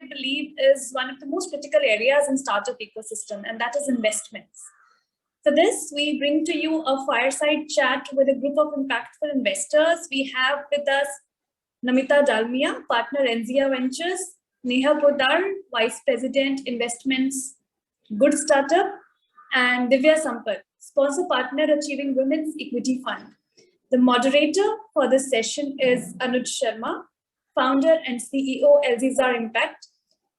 believe is one of the most critical areas in startup ecosystem, and that is investments. For this, we bring to you a fireside chat with a group of impactful investors. We have with us Namita Dalmia, partner Enzia Ventures, Neha Poddar, Vice President Investments, Good Startup, and Divya Sampath, sponsor partner Achieving Women's Equity Fund. The moderator for this session is Anuj Sharma, founder and CEO Alsisar Impact.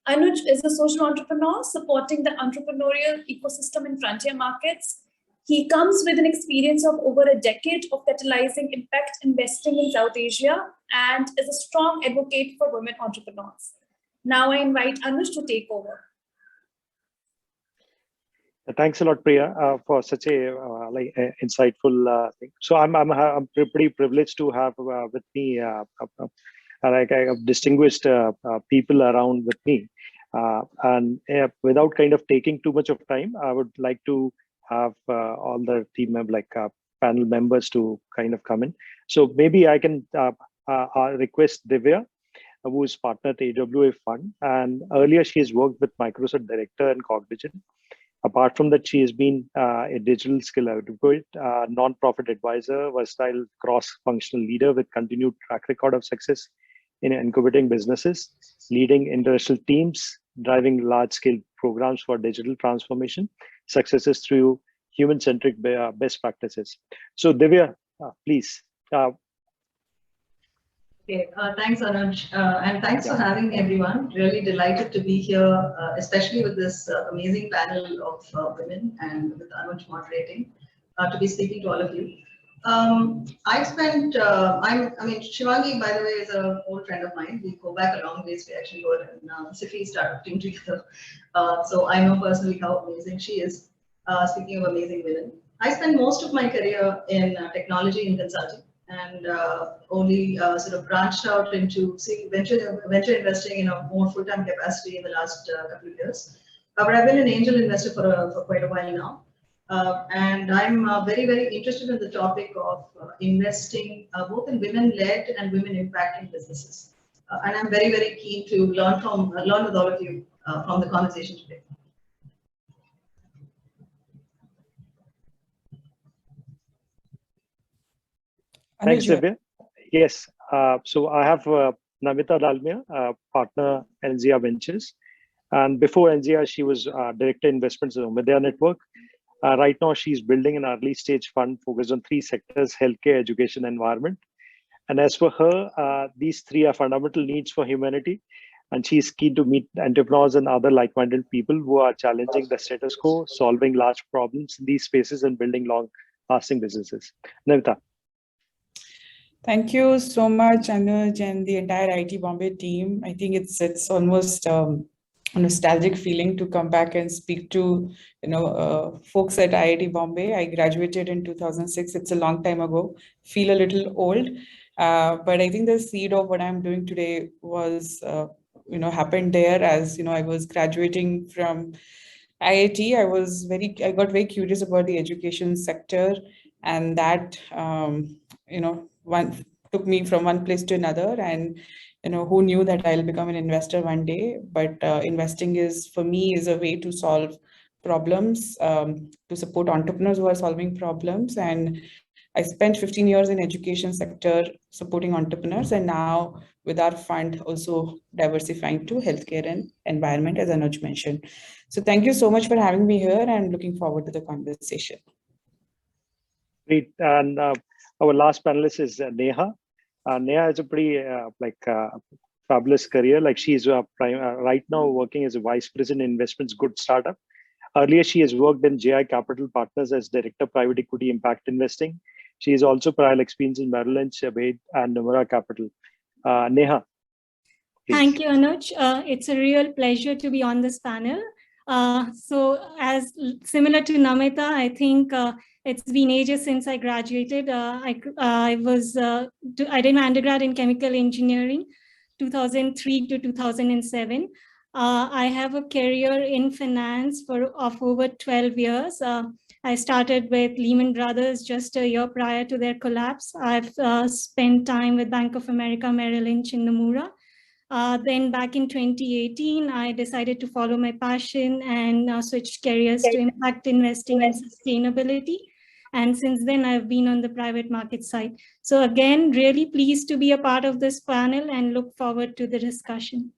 Anuj is a social entrepreneur supporting the entrepreneurial ecosystem in frontier markets. He comes with an experience of over a decade of catalyzing impact investing in South Asia and is a strong advocate for women entrepreneurs. Now I invite Anuj to take over. Thanks a lot, Priya, for such a insightful thing. So I'm pretty privileged to have with me distinguished people around with me. And without kind of taking too much of time, I would like to have all the team panel members to kind of come in. So maybe I can request Divya, who is partner at AWA Fund, and earlier she has worked with Microsoft Director and Cognizant. Apart from that, she has been a digital skill advocate, non-profit advisor, versatile cross-functional leader with continued track record of success in incubating businesses, leading international teams, driving large-scale programs for digital transformation, successes through human-centric best practices. So Divya, please. Okay, thanks, Anuj, and thanks for having me, everyone. Really delighted to be here, especially with this amazing panel of women and with Anuj moderating, to be speaking to all of you. Shivangi, by the way, is an old friend of mine. We go back a long ways. We actually go in SIFI startup team together. So I know personally how amazing she is. Speaking of amazing women, I spent most of my career in technology and consulting, and only sort of branched out into venture investing in a more full-time capacity in the last couple of years. But I've been an angel investor for quite a while now. And I'm very, very interested in the topic of investing both in women-led and women-impacting businesses. And I'm very, very keen to learn with all of you from the conversation today. Thanks, Divya. Yes, so I have Namita Dalmia, partner Enzia Ventures. And before Enzia, she was director investments in Media Network. Right now, she's building an early stage fund focused on 3 sectors: healthcare, education, environment. And as for her, these 3 are fundamental needs for humanity. And she's keen to meet entrepreneurs and other like-minded people who are challenging the status quo, solving large problems in these spaces, and building long-lasting businesses. Namita. Thank you so much, Anuj, and the entire IIT Bombay team. I think it's almost a nostalgic feeling to come back and speak to folks at IIT Bombay. I graduated in 2006. It's a long time ago. Feel a little old, but I think the seed of what I'm doing today was happened there. As I was graduating from IIT. I got very curious about the education sector, and that took me from one place to another. And who knew that I'll become an investor one day? But investing for me is a way to solve problems, to support entrepreneurs who are solving problems. And I spent 15 years in education sector supporting entrepreneurs, and now with our fund also diversifying to healthcare and environment, as Anuj mentioned. So thank you so much for having me here, and looking forward to the conversation. Great. And our last panelist is Neha. Neha has a pretty fabulous career. She's right now working as a vice president investments, Good Startup. Earlier, she has worked in JI Capital Partners as director private equity impact investing. She has also prior experience in Merrill Lynch, Abate, and Nomura Capital. Neha. Please. Thank you, Anuj. It's a real pleasure to be on this panel. So as similar to Namita, I think it's been ages since I graduated. I did my undergrad in chemical engineering, 2003 to 2007. I have a career in finance of over 12 years. I started with Lehman Brothers just a year prior to their collapse. I've spent time with Bank of America, Merrill Lynch, and Nomura. Then back in 2018, I decided to follow my passion and switched careers to impact investing and sustainability. And since then, I've been on the private market side. So again, really pleased to be a part of this panel and look forward to the discussion.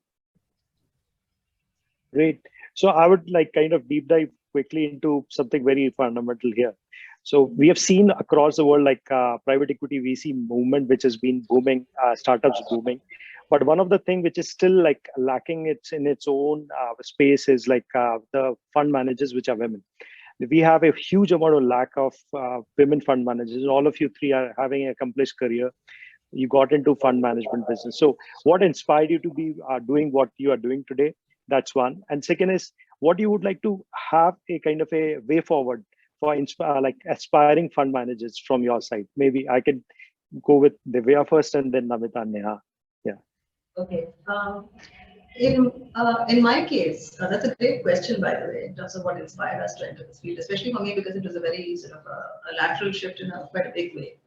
Great. So I would like kind of deep dive quickly into something very fundamental here. So we have seen across the world, like private equity VC movement, which has been booming, startups booming. But one of the things which is still like lacking in its own space is like the fund managers, which are women. We have a huge amount of lack of women fund managers. All of you three are having an accomplished career. You got into fund management business. So what inspired you to be doing what you are doing today? That's one. And second is, what you would like to have a kind of a way forward for like aspiring fund managers from your side? Maybe I can go with Divya first and then Namita and Neha. Yeah. Okay. In my case, that's a great question, by the way, in terms of what inspired us to enter this field, especially for me, because it was a very sort of a lateral shift in quite a big way.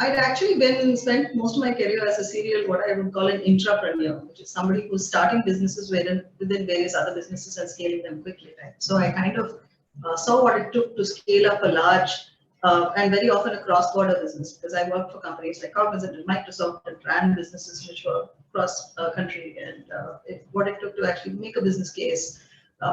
I'd actually spent most of my career as a serial, what I would call an intrapreneur, which is somebody who's starting businesses within various other businesses and scaling them quickly, right? So I kind of saw what it took to scale up a large and very often a cross-border business, because I worked for companies like Cognizant and Microsoft and ran businesses which were cross-country, and what it took to actually make a business case.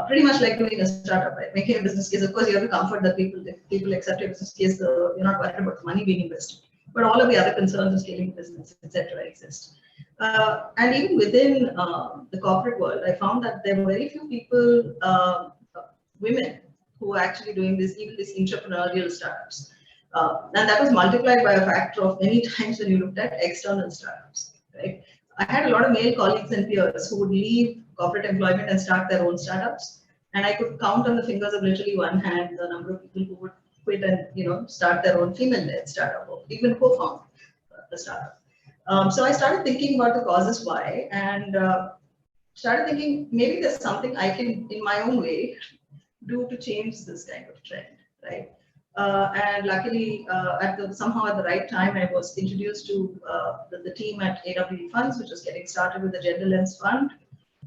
Pretty much like doing a startup, right? Making a business case. Of course, you have the comfort that if people accept your business case, you're not worried about the money being invested. But all of the other concerns of scaling business, etc., exist. And even within the corporate world, I found that there were very few people, women, who are actually doing this, even these entrepreneurial startups. And that was multiplied by a factor of many times when you looked at external startups, right? I had a lot of male colleagues and peers who would leave corporate employment and start their own startups. And I could count on the fingers of literally one hand the number of people who would quit and start their own female-led startup or even co-found the startup. So I started thinking about the causes why, and started thinking maybe there's something I can, in my own way, do to change this kind of trend, right? And luckily, somehow at the right time, I was introduced to the team at WiE Funds, which was getting started with the Gender Lens Fund.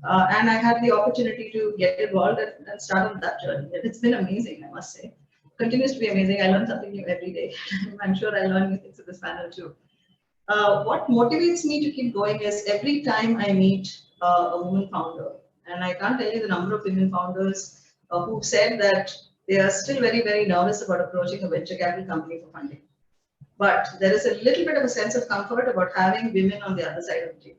And I had the opportunity to get involved and start on that journey. And it's been amazing, I must say. Continues to be amazing. I learn something new every day. I'm sure I learn new things at this panel too. What motivates me to keep going is every time I meet a woman founder, and I can't tell you the number of women founders who've said that they are still very, very nervous about approaching a venture capital company for funding. But there is a little bit of a sense of comfort about having women on the other side of the table.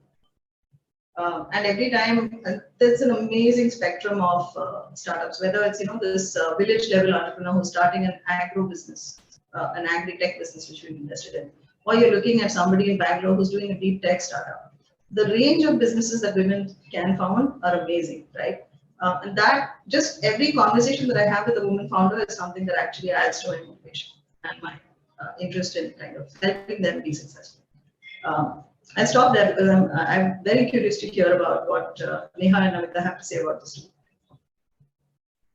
And every time, there's an amazing spectrum of startups, whether it's this village level entrepreneur who's starting an agro business, an agri-tech business which we've invested in, or you're looking at somebody in Bangalore who's doing a deep tech startup. The range of businesses that women can found are amazing, right? And that just every conversation that I have with a woman founder is something that actually adds to my motivation and my interest in kind of helping them be successful. I'll stop there because I'm very curious to hear about what Neha and Namita have to say about this.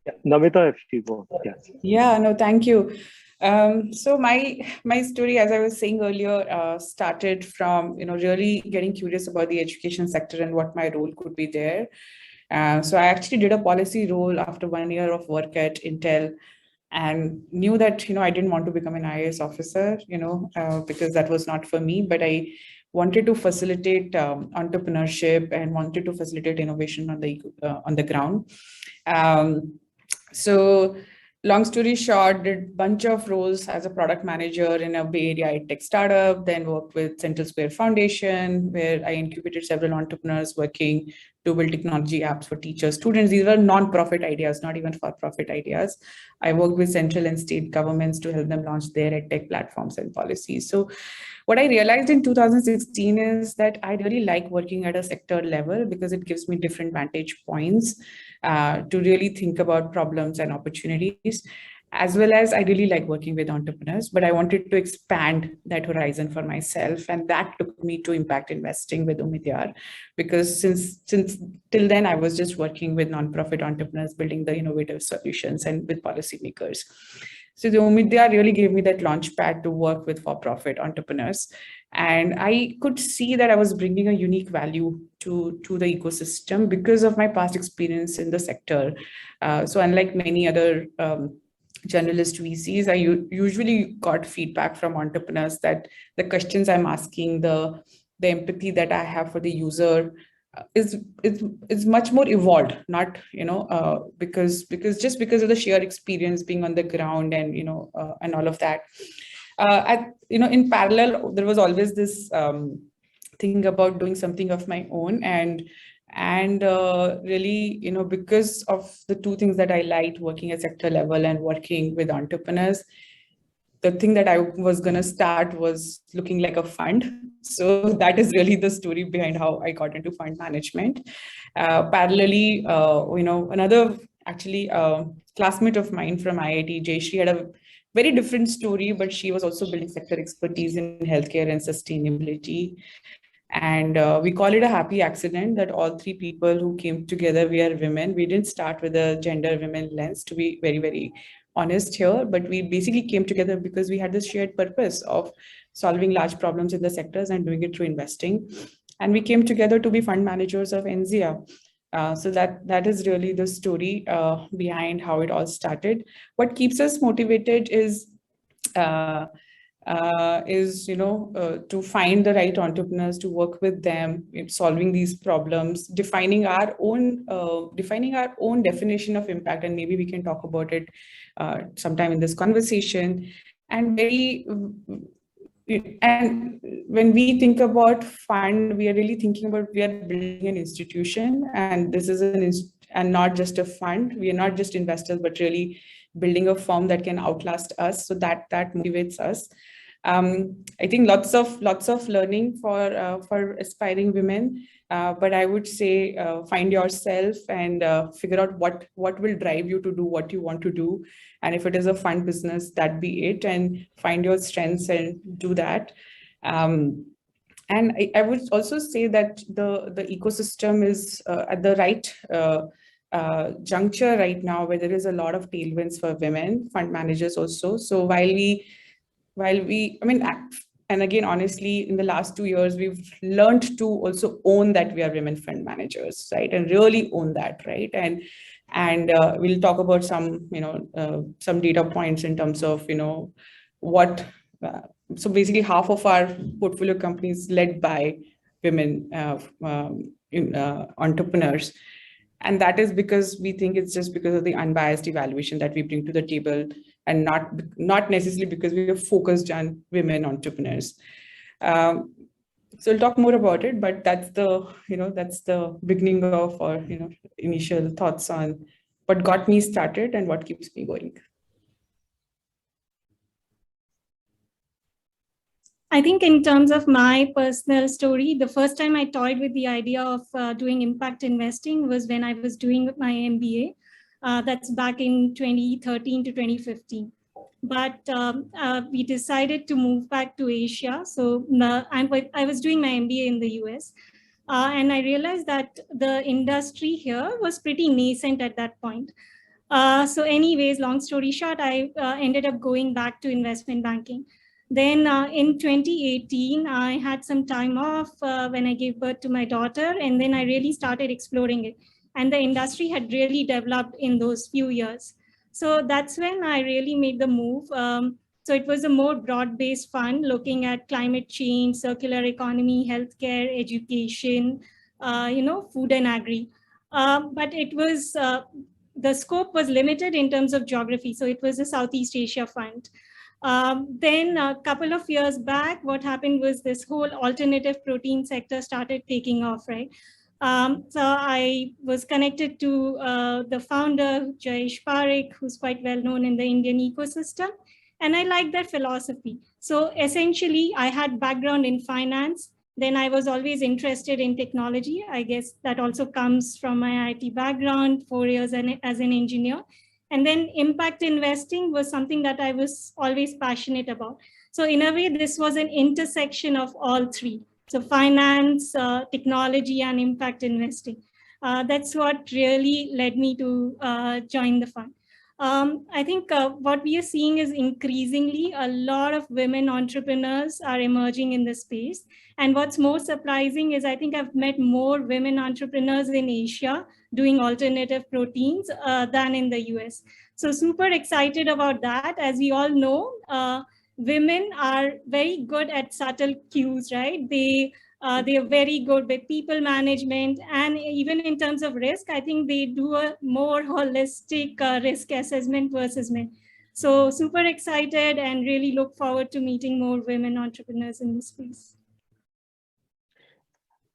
Yeah, Namita, if you go. Yeah, no, thank you. So my story, as I was saying earlier, started from really getting curious about the education sector and what my role could be there. So I actually did a policy role after 1 year of work at Intel, and knew that I didn't want to become an IAS officer, because that was not for me. But I wanted to facilitate entrepreneurship and wanted to facilitate innovation on the ground. So long story short, did a bunch of roles as a product manager in a Bay Area tech startup, then worked with Central Square Foundation, where I incubated several entrepreneurs working to build technology apps for teachers, students. These were non-profit ideas, not even for-profit ideas. I worked with central and state governments to help them launch their edtech platforms and policies. So what I realized in 2016 is that I really like working at a sector level because it gives me different vantage points to really think about problems and opportunities, as well as I really like working with entrepreneurs, but I wanted to expand that horizon for myself. And that took me to impact investing with Umidyar, because since till then I was just working with nonprofit entrepreneurs, building the innovative solutions and with policymakers. So the Umidya really gave me that launch pad to work with for-profit entrepreneurs. And I could see that I was bringing a unique value to the ecosystem because of my past experience in the sector. So unlike many other journalist VCs, I usually got feedback from entrepreneurs that the questions I'm asking, the empathy that I have for the user is much more evolved, not because of the sheer experience being on the ground and and all of that. In parallel, there was always this thing about doing something of my own, and really, because of the two things that I liked, working at sector level and working with entrepreneurs, the thing that I was going to start was looking like a fund. So that is really the story behind how I got into fund management. Parallelly, another actually classmate of mine from IIT, Jayashree, had a very different story, but she was also building sector expertise in healthcare and sustainability. And we call it a happy accident that all three people who came together, we are women. We didn't start with a gender women lens, to be very, very honest here, but we basically came together because we had this shared purpose of solving large problems in the sectors and doing it through investing. And we came together to be fund managers of Enzia. So that is really the story behind how it all started. What keeps us motivated is to find the right entrepreneurs, to work with them in solving these problems, defining our own definition of impact, and maybe we can talk about it sometime in this conversation. And when we think about fund, we are really thinking about, we are building an institution, and this is and not just a fund. We are not just investors, but really building a firm that can outlast us. So that motivates us. I think lots of learning for aspiring women, but I would say find yourself and figure out what will drive you to do what you want to do, and if it is a fund business, that be it, and find your strengths and do that. And I would also say that the ecosystem is at the right juncture right now, where there is a lot of tailwinds for women fund managers also. So while we, and again, honestly, in the last 2 years, we've learned to also own that we are women fund managers, right? And really own that, right? And we'll talk about some data points in terms of, what, so basically half of our portfolio companies led by women entrepreneurs. And that is because we think it's just because of the unbiased evaluation that we bring to the table, and not necessarily because we are focused on women entrepreneurs. So we'll talk more about it, but that's the beginning of, or initial thoughts on what got me started and what keeps me going. I think in terms of my personal story, the first time I toyed with the idea of doing impact investing was when I was doing my MBA. That's back in 2013 to 2015. But we decided to move back to Asia. So I was doing my MBA in the US. And I realized that the industry here was pretty nascent at that point. So anyways, long story short, I ended up going back to investment banking. Then in 2018, I had some time off when I gave birth to my daughter, and then I really started exploring it. And the industry had really developed in those few years. So that's when I really made the move. So it was a more broad-based fund looking at climate change, circular economy, healthcare, education, food and agri. But it was, the scope was limited in terms of geography. So it was a Southeast Asia fund. Then a couple of years back, what happened was this whole alternative protein sector started taking off, right? So I was connected to the founder, Jayesh Parekh, who's quite well known in the Indian ecosystem. And I like that philosophy. So essentially, I had background in finance. Then I was always interested in technology. I guess that also comes from my IT background, 4 years as an engineer. And then impact investing was something that I was always passionate about. So in a way, this was an intersection of all three. So finance, technology, and impact investing. That's what really led me to join the fund. I think what we are seeing is increasingly a lot of women entrepreneurs are emerging in this space. And what's more surprising is I think I've met more women entrepreneurs in Asia doing alternative proteins than in the US. So super excited about that. As we all know, women are very good at subtle cues, right? They are very good with people management, and even in terms of risk, I think they do a more holistic risk assessment versus men. So super excited and really look forward to meeting more women entrepreneurs in this space.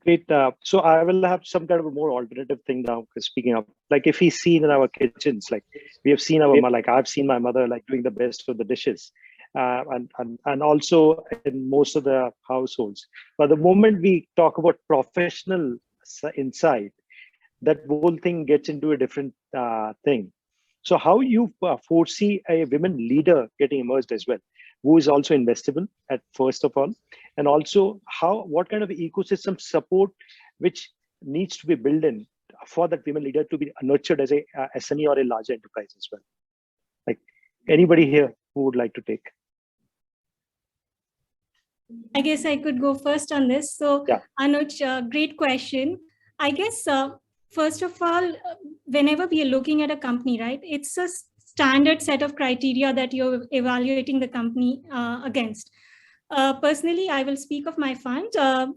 Great. So I will have some kind of a more alternative thing now. Speaking of, like, if we see in our kitchens, like we have seen like I've seen my mother like doing the best of the dishes, and also in most of the households. But the moment we talk about professional insight, that whole thing gets into a different thing. So how you foresee a women leader getting emerged as well, who is also investable at first of all, and also what kind of ecosystem support which needs to be built in for that women leader to be nurtured as a SME or a larger enterprise as well. Like, anybody here who would like to take? I guess I could go first on this. So yeah. Anuj, great question. I guess first of all, whenever we are looking at a company, right, it's a standard set of criteria that you're evaluating the company against. Personally, I will speak of my fund.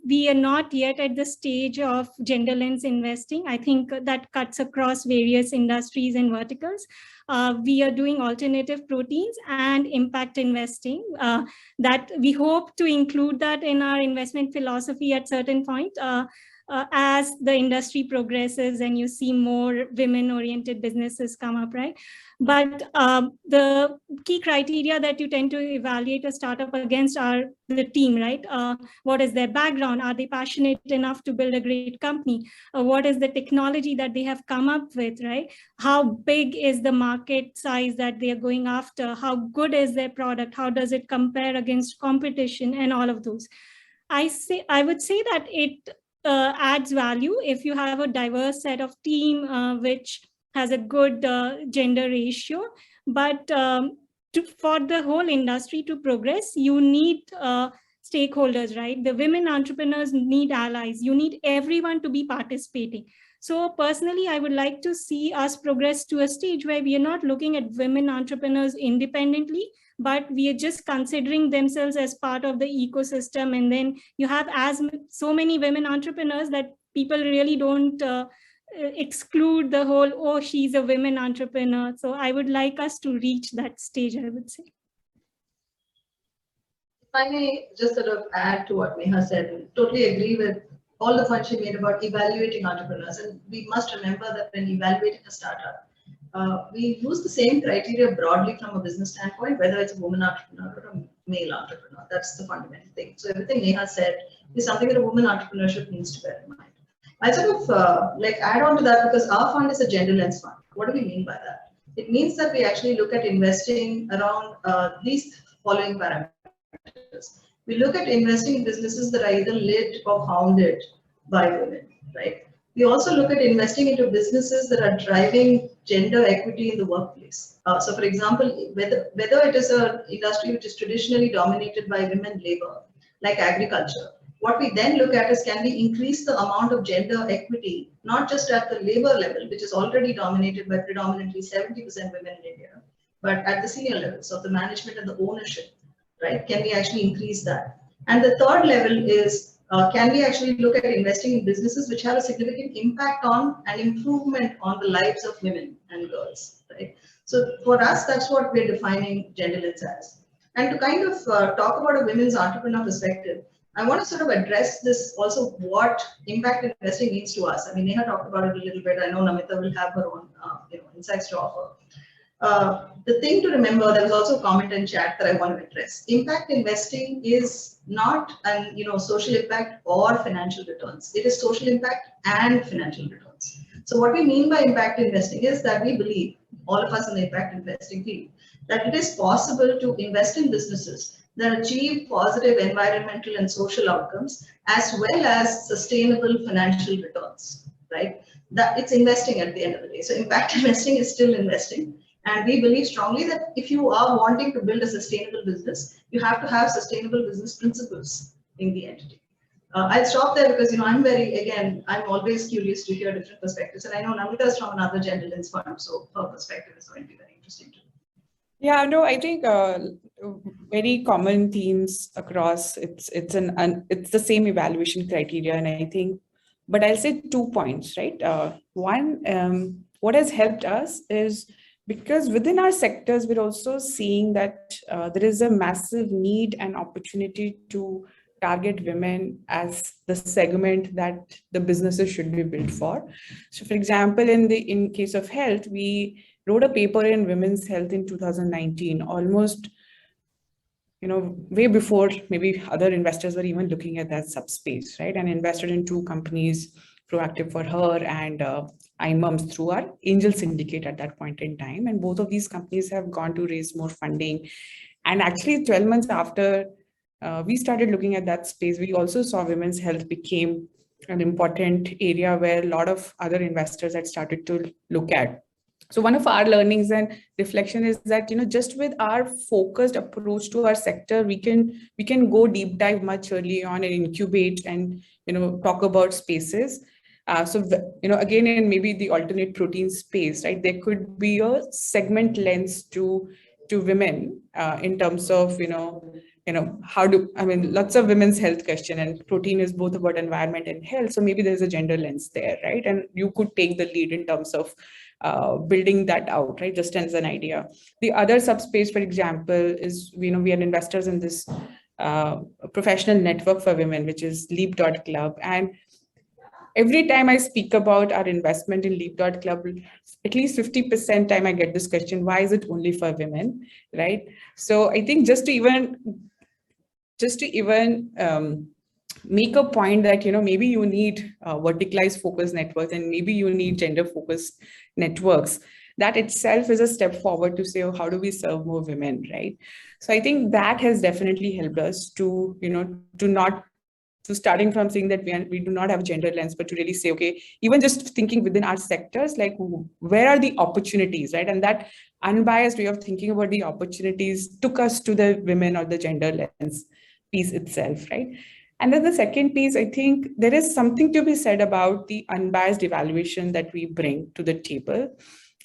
We are not yet at the stage of gender lens investing. I think that cuts across various industries and verticals. We are doing alternative proteins and impact investing. That we hope to include that in our investment philosophy at certain point. As the industry progresses and you see more women-oriented businesses come up, right? But the key criteria that you tend to evaluate a startup against are the team, right? What is their background? Are they passionate enough to build a great company? What is the technology that they have come up with, right? How big is the market size that they are going after? How good is their product? How does it compare against competition and all of those? I would say that it adds value if you have a diverse set of team which has a good gender ratio. But for the whole industry to progress, you need stakeholders, right? The women entrepreneurs need allies. You need everyone to be participating. So personally, I would like to see us progress to a stage where we are not looking at women entrepreneurs independently, but we are just considering themselves as part of the ecosystem. And then you have so many women entrepreneurs that people really don't exclude the whole, oh, she's a women entrepreneur. So I would like us to reach that stage, I would say. If I may just sort of add to what Neha said, and totally agree with all the points she made about evaluating entrepreneurs. And we must remember that when evaluating a startup, we use the same criteria broadly from a business standpoint, whether it's a woman entrepreneur or a male entrepreneur. That's the fundamental thing. So everything Neha said is something that a woman entrepreneurship needs to bear in mind. I sort of like add on to that because our fund is a gender lens fund. What do we mean by that? It means that we actually look at investing around these following parameters. We look at investing in businesses that are either led or founded by women, right? We also look at investing into businesses that are driving gender equity in the workplace. So for example, whether it is an industry which is traditionally dominated by women labor, like agriculture, what we then look at is, can we increase the amount of gender equity, not just at the labor level, which is already dominated by predominantly 70% women in India, but at the senior levels of the management and the ownership, right? Can we actually increase that? And the third level is, can we actually look at investing in businesses which have a significant impact on and improvement on the lives of women and girls, right? So for us, that's what we're defining gender lens as. And to kind of talk about a women's entrepreneur perspective, I want to sort of address this also, what impact investing means to us. I mean, Neha talked about it a little bit. I know Namita will have her own insights to offer. The thing to remember, there was also a comment in chat that I want to address. Impact investing is not an social impact or financial returns. It is social impact and financial returns. So what we mean by impact investing is that we believe, all of us in the impact investing field, that it is possible to invest in businesses that achieve positive environmental and social outcomes as well as sustainable financial returns, right? That it's investing at the end of the day. So impact investing is still investing. And we believe strongly that if you are wanting to build a sustainable business, you have to have sustainable business principles in the entity. I'll stop there because I'm always curious to hear different perspectives, and I know Namita is from another gender lens fund, so her perspective is going to be very interesting too. Yeah, no, I think very common themes across. It's the same evaluation criteria, and I think, but I'll say 2 points, right? One, what has helped us is because within our sectors, we're also seeing that there is a massive need and opportunity to target women as the segment that the businesses should be built for. So, for example, in case of health, we wrote a paper in women's health in 2019, almost, way before maybe other investors were even looking at that subspace, right? And invested in 2 companies, Proactive for Her and iMoms through our angel syndicate at that point in time. And both of these companies have gone to raise more funding. And actually 12 months after we started looking at that space, we also saw women's health became an important area where a lot of other investors had started to look at. So one of our learnings and reflection is that, just with our focused approach to our sector, we can go deep dive much early on and incubate and, talk about spaces. So, again, in maybe the alternate protein space, right, there could be a segment lens to women in terms of, lots of women's health question, and protein is both about environment and health. So maybe there's a gender lens there, right? And you could take the lead in terms of building that out, right? Just as an idea. The other subspace, for example, is, we are investors in this professional network for women, which is Leap.club. And every time I speak about our investment in Leap.club, at least 50% time I get this question, why is it only for women, right? So I think just to even make a point that, maybe you need verticalized focus networks and maybe you need gender focused networks. That itself is a step forward to say, oh, how do we serve more women, right? So I think that has definitely helped us to, to starting from saying that we do not have a gender lens, but to really say, okay, even just thinking within our sectors, like where are the opportunities, right? And that unbiased way of thinking about the opportunities took us to the women or the gender lens piece itself, right? And then the second piece, I think there is something to be said about the unbiased evaluation that we bring to the table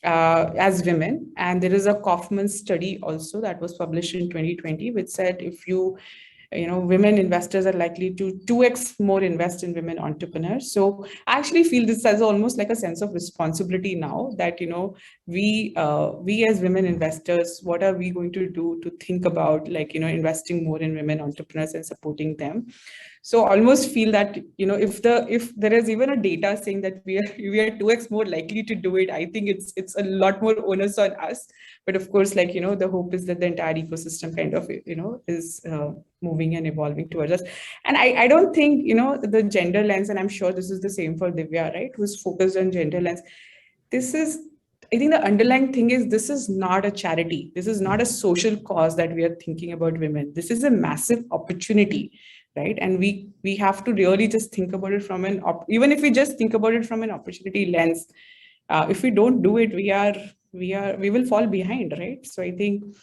as women. And there is a Kaufman study also that was published in 2020, which said if women investors are likely to 2x more invest in women entrepreneurs. So I actually feel this as almost like a sense of responsibility now that, we as women investors, what are we going to do to think about investing more in women entrepreneurs and supporting them? So almost feel that, if there is even a data saying that we are 2x more likely to do it, I think it's a lot more onus on us. But of course, the hope is that the entire ecosystem kind of, is moving and evolving towards us. And I don't think, the gender lens, and I'm sure this is the same for Divya, right, who's focused on gender lens. I think the underlying thing is this is not a charity. This is not a social cause that we are thinking about women. This is a massive opportunity, right? And we have to really just think about it from even if we just think about it from an opportunity lens, if we don't do it, we will fall behind, right? So I think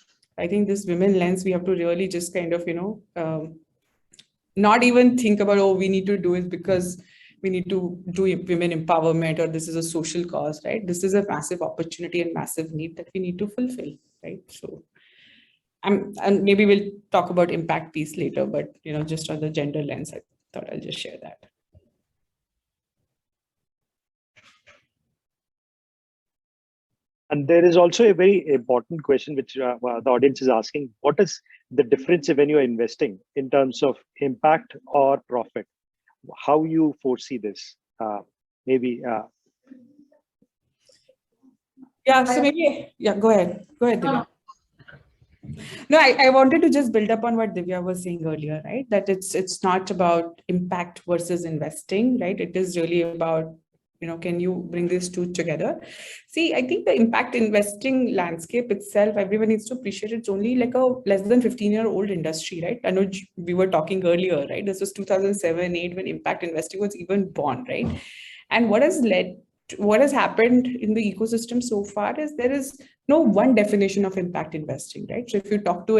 this women lens, we have to really just kind of, not even think about, oh, we need to do it because we need to do women empowerment or this is a social cause, right? This is a massive opportunity and massive need that we need to fulfill, right? So, and maybe we'll talk about impact piece later, but just on the gender lens, I thought I'll just share that. And there is also a very important question which the audience is asking: what is the difference when you are investing in terms of impact or profit? How you foresee this? Maybe. Yeah. So maybe. Yeah. Go ahead. Divya. No, I wanted to just build up on what Divya was saying earlier, right? That it's not about impact versus investing, right? It is really about, can you bring these two together? See, I think the impact investing landscape itself, everyone needs to appreciate it's only like a less than 15-year-old industry, right? Anuj, we were talking earlier, right? This was 2007-8 when impact investing was even born, right? And what has led what has happened in the ecosystem so far is there is no one definition of impact investing, right? So if you talk to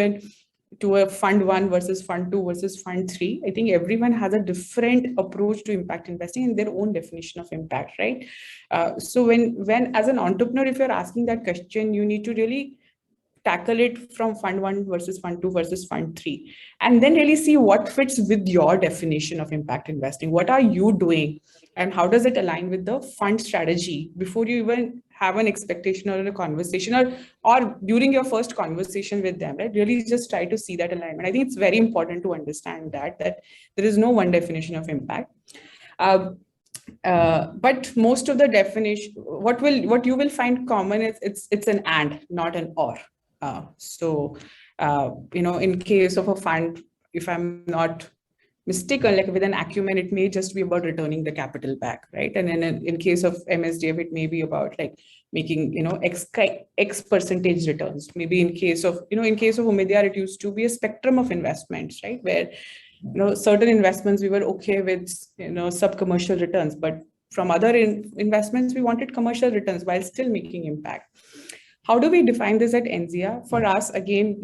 a fund 1 versus fund 2 versus fund 3, I think everyone has a different approach to impact investing and their own definition of impact, right? So when as an entrepreneur, if you're asking that question, you need to really tackle it from fund 1 versus fund 2 versus fund 3, and then really see what fits with your definition of impact investing. What are you doing and how does it align with the fund strategy before you even have an expectation or a conversation, or during your first conversation with them, right? Really just try to see that alignment. I think it's very important to understand that there is no one definition of impact. But most of the definition, what you will find common is it's an and, not an or. In case of a fund, if I'm not mistaken, like with an acumen, it may just be about returning the capital back, right? And then in case of MSDF, it may be about like making, X percentage returns. Maybe in case of Umedyar, it used to be a spectrum of investments, right? Where, certain investments we were okay with, sub-commercial returns, but from other investments, we wanted commercial returns while still making impact. How do we define this at Enzia? For us, again,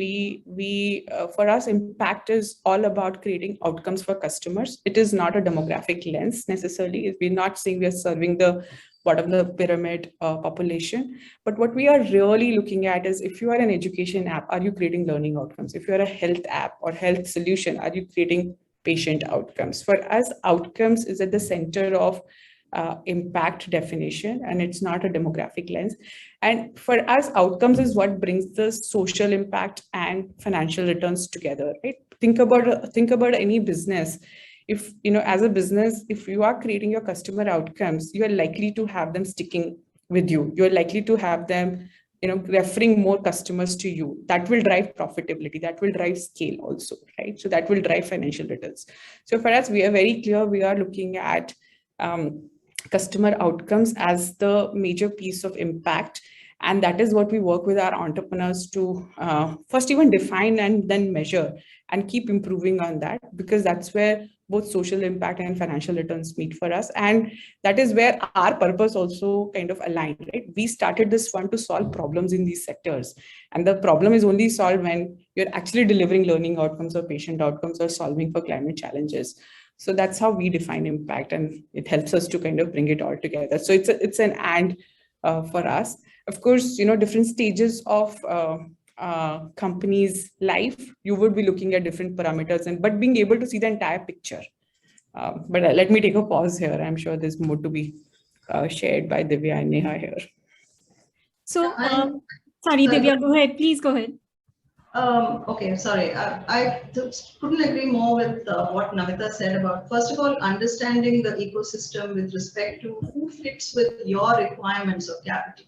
for us, impact is all about creating outcomes for customers. It is not a demographic lens necessarily. We're not saying we are serving the bottom of the pyramid population, but what we are really looking at is, if you are an education app, are you creating learning outcomes? If you're a health app or health solution, are you creating patient outcomes? For us, outcomes is at the center of impact definition, and it's not a demographic lens. And for us, outcomes is what brings the social impact and financial returns together, right? Think about any business. If, as a business, if you are creating your customer outcomes, you are likely to have them sticking with you. You're likely to have them, referring more customers to you. That will drive profitability. That will drive scale also, right? So that will drive financial returns. So for us, we are very clear. We are looking at customer outcomes as the major piece of impact. And that is what we work with our entrepreneurs to first even define and then measure and keep improving on that, because that's where both social impact and financial returns meet for us. And that is where our purpose also kind of aligned, right? We started this fund to solve problems in these sectors. And the problem is only solved when you're actually delivering learning outcomes or patient outcomes or solving for climate challenges. So that's how we define impact, and it helps us to kind of bring it all together. So it's an and for us. Of course, different stages of company's life, you would be looking at different parameters, but being able to see the entire picture. But let me take a pause here. I'm sure there's more to be shared by Divya and Neha here. So, sorry, Divya, go ahead. Please go ahead. Okay, sorry. I just couldn't agree more with what Namita said about, first of all, understanding the ecosystem with respect to who fits with your requirements of capital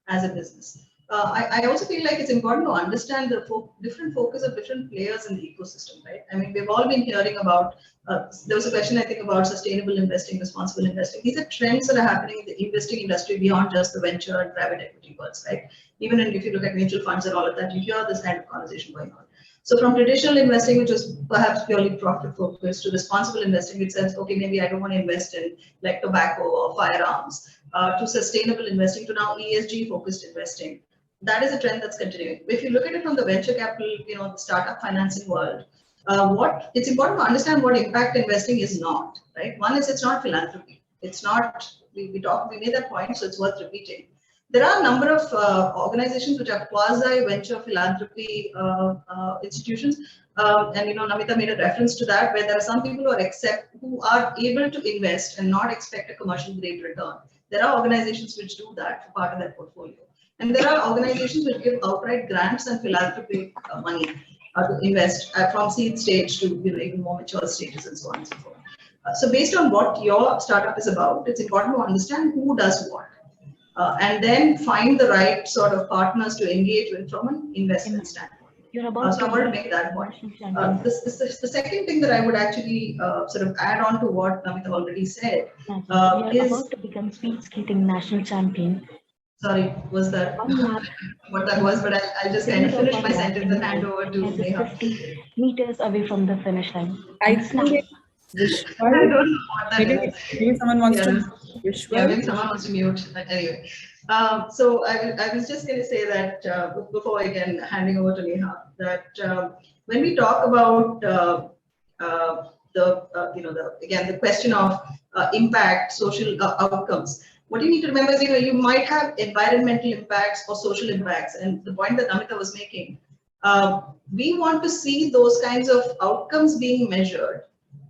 as a business. I also feel like it's important to understand the different focus of different players in the ecosystem, right? I mean, we've all been hearing about, there was a question, I think, about sustainable investing, responsible investing. These are trends that are happening in the investing industry beyond just the venture and private equity worlds, right? Even if you look at mutual funds and all of that, you hear this kind of conversation going on. So from traditional investing, which was perhaps purely profit focused, to responsible investing, which says, okay, maybe I don't want to invest in like tobacco or firearms, to sustainable investing, to now ESG focused investing. That is a trend that's continuing. If you look at it from the venture capital, the startup financing world, it's important to understand what impact investing is not, right? One is, it's not philanthropy. It's not, we made that point, so it's worth repeating. There are a number of organizations which are quasi-venture philanthropy institutions, and Namita made a reference to that, where there are some people who are able to invest and not expect a commercial grade return. There are organizations which do that for part of their portfolio, and there are organizations which give outright grants and philanthropic money to invest from seed stage to even more mature stages and so on and so forth. So based on what your startup is about, it's important to understand who does what. And then find the right sort of partners to engage with from an investment standpoint. So I wanted to make that point. The second thing that I would actually sort of add on to what Namita already said is about to become speed skating national champion. Sorry, was that what that was? But I'll just kind of finish my sentence and hand over to Neha. 50 meters away from the finish line. I think I don't know what that is. Maybe someone wants to Yeah, maybe someone wants to mute. Anyway, so I was just going to say that before again handing over to Neha, that when we talk about the question of impact, social outcomes, what you need to remember is, you might have environmental impacts or social impacts, and the point that Namita was making, we want to see those kinds of outcomes being measured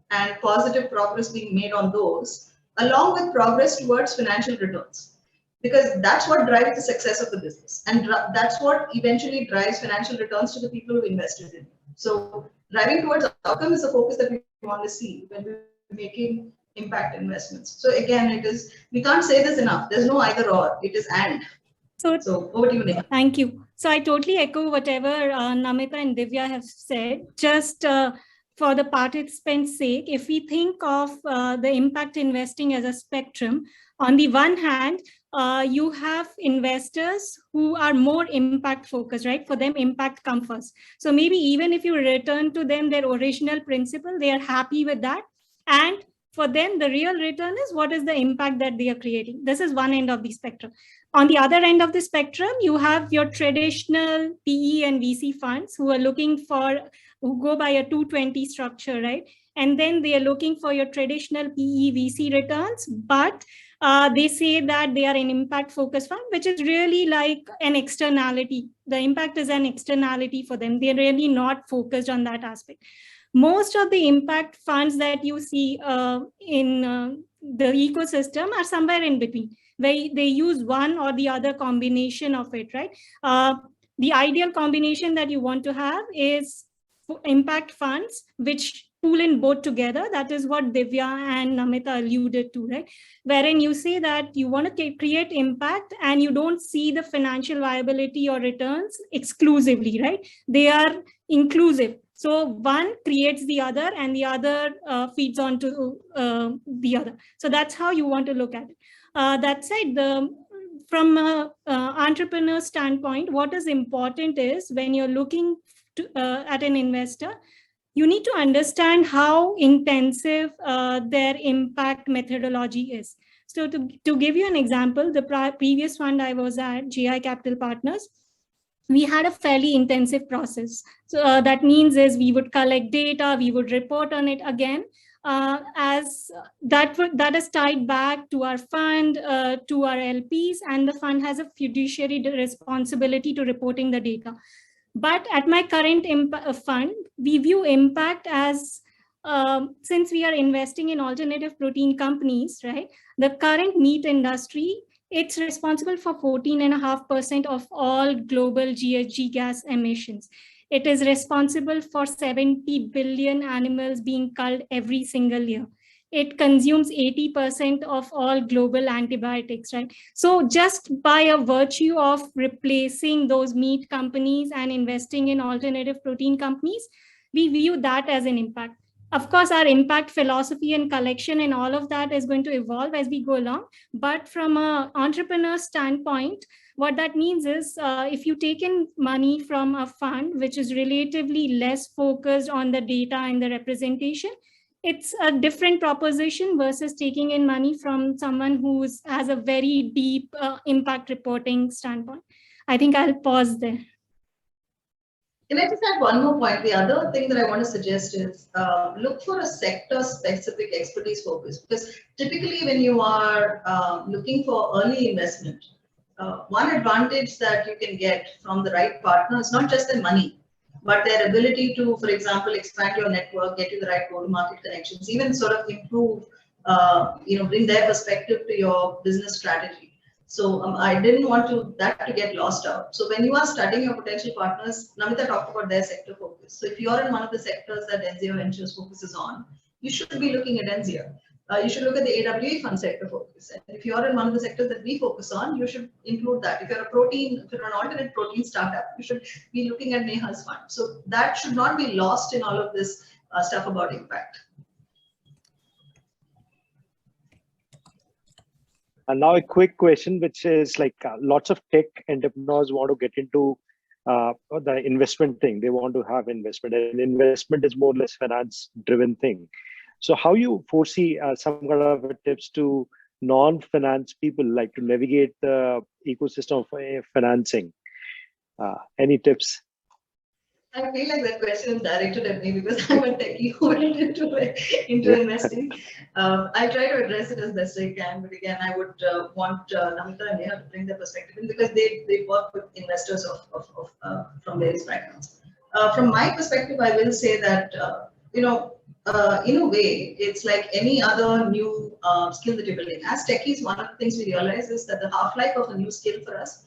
and positive progress being made on those, along with progress towards financial returns, because that's what drives the success of the business, and that's what eventually drives financial returns to the people who invested in. So driving towards outcome is the focus that we want to see when we're making impact investments. So again, it is, we can't say this enough. There's no either or, it is and. So over to you, Neha. Thank you. So I totally echo whatever Namita and Divya have said. Just for the participants' sake, if we think of the impact investing as a spectrum, on the one hand, you have investors who are more impact focused, right? For them, impact comes first. So maybe even if you return to them their original principle, they are happy with that. And for them, the real return is what is the impact that they are creating. This is one end of the spectrum. On the other end of the spectrum, you have your traditional PE and VC funds who are looking for, who go by a 220 structure, right? And then they are looking for your traditional PE VC returns, but they say that they are an impact focused fund, which is really like an externality. The impact is an externality for them. They're really not focused on that aspect. Most of the impact funds that you see in the ecosystem are somewhere in between, where they use one or the other combination of it, right? The ideal combination that you want to have is impact funds, which pool in both together. That is what Divya and Namita alluded to, right? Wherein you say that you want to create impact and you don't see the financial viability or returns exclusively, right? They are inclusive. So one creates the other and the other feeds onto the other. So that's how you want to look at it. That said, from an entrepreneur standpoint, what is important is when you're looking to, at an investor, you need to understand how intensive their impact methodology is. So to give you an example, the previous fund I was at, GI Capital Partners, we had a fairly intensive process. So that means is we would collect data, we would report on it again, as that is tied back to our fund, to our LPs, and the fund has a fiduciary responsibility to reporting the data. But at my current fund, we view impact as, since we are investing in alternative protein companies, right? The current meat industry, it's responsible for 14.5% of all global GHG gas emissions. It is responsible for 70 billion animals being culled every single year. It consumes 80% of all global antibiotics, right? So just by a virtue of replacing those meat companies and investing in alternative protein companies, we view that as an impact. Of course, our impact philosophy and collection and all of that is going to evolve as we go along. But from an entrepreneur standpoint, what that means is if you take in money from a fund, which is relatively less focused on the data and the representation, it's a different proposition versus taking in money from someone who has a very deep impact reporting standpoint. I think I'll pause there. Can I just add one more point? The other thing that I want to suggest is look for a sector-specific expertise focus, because typically when you are looking for early investment, one advantage that you can get from the right partner is not just their money, but their ability to, for example, expand your network, get you the right go-to-market connections, even sort of improve, bring their perspective to your business strategy. So I didn't want that to get lost out. So when you are studying your potential partners, Namita talked about their sector focus. So if you're in one of the sectors that Enzia Ventures focuses on, you should be looking at Enzia. You should look at the AWE fund sector focus. And if you're in one of the sectors that we focus on, you should include that. If you're an alternate protein startup, you should be looking at Neha's fund. So that should not be lost in all of this stuff about impact. And now a quick question, which is like lots of tech entrepreneurs want to get into the investment thing. They want to have investment, and investment is more or less finance driven thing. So how you foresee some kind of tips to non-finance people like to navigate the ecosystem of financing? Any tips? I feel like that question is directed at me because I'm a techie who went into investing. I try to address it as best I can, but again, I would want Namita and Neha to bring their perspective in because they work with investors from various backgrounds. From my perspective, I will say that in a way, it's like any other new skill that you're building. As techies, one of the things we realize is that the half-life of a new skill for us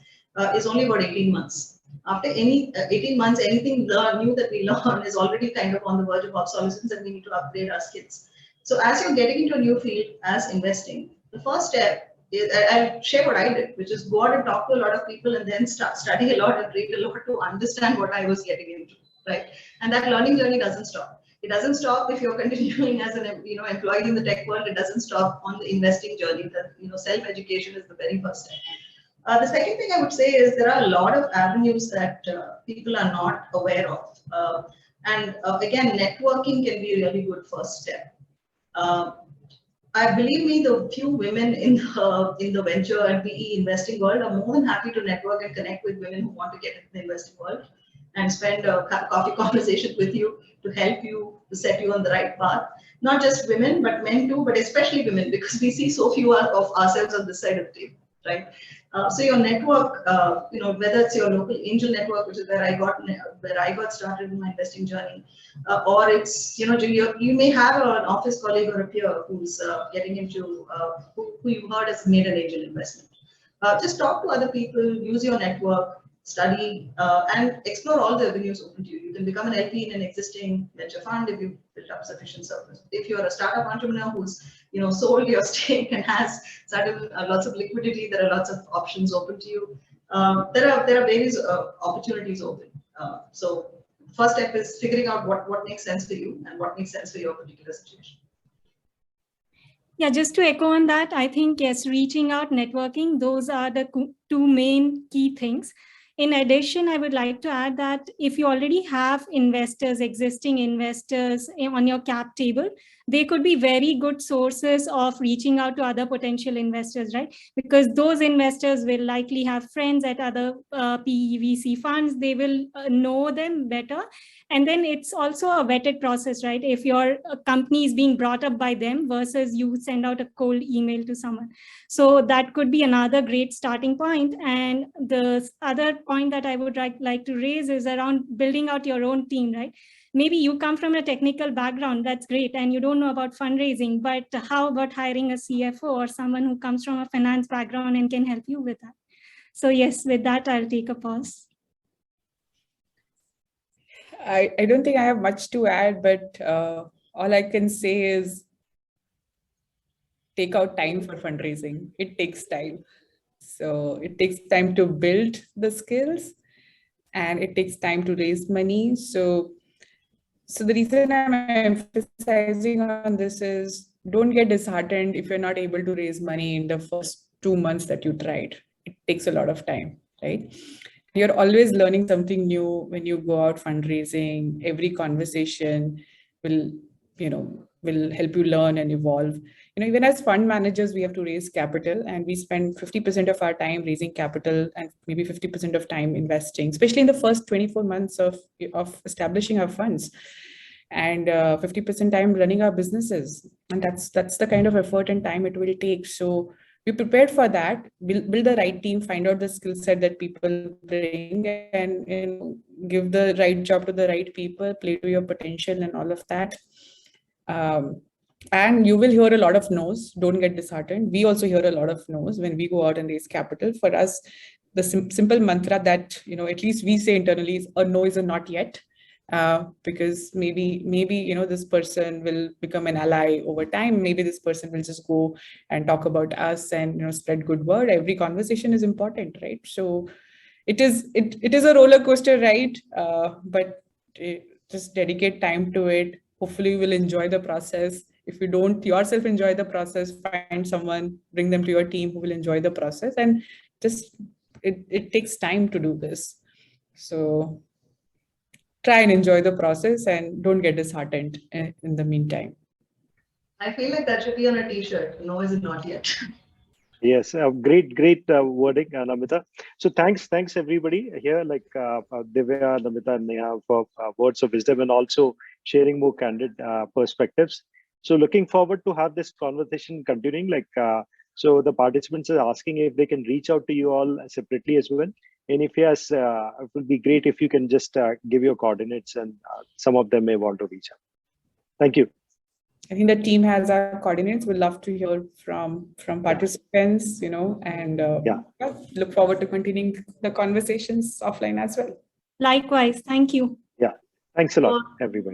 is only about 18 months. After 18 months, anything new that we learn is already kind of on the verge of obsolescence and we need to upgrade our skills. So as you're getting into a new field as investing, the first step is, I'll share what I did, which is go out and talk to a lot of people and then start studying a lot and read a lot to understand what I was getting into, right? And that learning journey doesn't stop. It doesn't stop if you're continuing as an employee in the tech world. It doesn't stop on the investing journey. That self-education is the very first step. The second thing I would say is there are a lot of avenues that people are not aware of. And again, networking can be a really good first step. I believe me, the few women in the venture and PE investing world are more than happy to network and connect with women who want to get into the investing world and spend a coffee conversation with you to help you, to set you on the right path. Not just women, but men too, but especially women, because we see so few of ourselves on this side of the table, right? So your network, whether it's your local angel network, which is where I got started in my investing journey, or it's you may have an office colleague or a peer who's getting into who you heard has made an angel investment. Just talk to other people, use your network, study, and explore all the avenues open to you. You can become an LP in an existing venture fund if you build up sufficient surplus. If you're a startup entrepreneur who's sold your stake and has certain lots of liquidity, there are lots of options open to you. There are various opportunities open. So first step is figuring out what makes sense for you and what makes sense for your particular situation. Yeah, just to echo on that, I think, yes, reaching out, networking, those are the two main key things. In addition, I would like to add that if you already have investors, existing investors on your cap table, they could be very good sources of reaching out to other potential investors, right? Because those investors will likely have friends at other PE, VC funds. They will know them better. And then it's also a vetted process, right? If your company is being brought up by them versus you send out a cold email to someone. So that could be another great starting point. And the other point that I would like to raise is around building out your own team, right? Maybe you come from a technical background, that's great, and you don't know about fundraising, but how about hiring a CFO or someone who comes from a finance background and can help you with that? So yes, with that, I'll take a pause. I don't think I have much to add, but all I can say is take out time for fundraising. It takes time. So it takes time to build the skills and it takes time to raise money. So the reason I'm emphasizing on this is don't get disheartened if you're not able to raise money in the first 2 months that you tried. It takes a lot of time, right? You're always learning something new when you go out fundraising. Every conversation will help you learn and evolve. Even as fund managers, we have to raise capital and we spend 50% of our time raising capital and maybe 50% of time investing, especially in the first 24 months of establishing our funds, and 50% time running our businesses. And that's the kind of effort and time it will take. So be prepared for that, build the right team, find out the skill set that people bring, and give the right job to the right people, play to your potential and all of that. And you will hear a lot of no's. Don't get disheartened. We also hear a lot of no's when we go out and raise capital. For us, the simple mantra that at least we say internally is a no is a not yet. Because maybe this person will become an ally over time. Maybe this person will just go and talk about us and spread good word. Every conversation is important, right? So it is a roller coaster ride, but just dedicate time to it. Hopefully you will enjoy the process. If you don't yourself enjoy the process, find someone, bring them to your team who will enjoy the process, and just it takes time to do this. So try and enjoy the process and don't get disheartened in the meantime. I feel like that should be on a t-shirt. No is not yet. Yes, great wording, Namita. So thanks everybody here, like Divya, Namita, and Neha, for words of wisdom and also sharing more candid perspectives. So looking forward to have this conversation continuing. So the participants are asking if they can reach out to you all separately as well. And if yes, it would be great if you can just give your coordinates, and some of them may want to reach out. Thank you. I think the team has our coordinates. We'd love to hear from participants, and look forward to continuing the conversations offline as well. Likewise. Thank you. Yeah. Thanks a lot, everybody.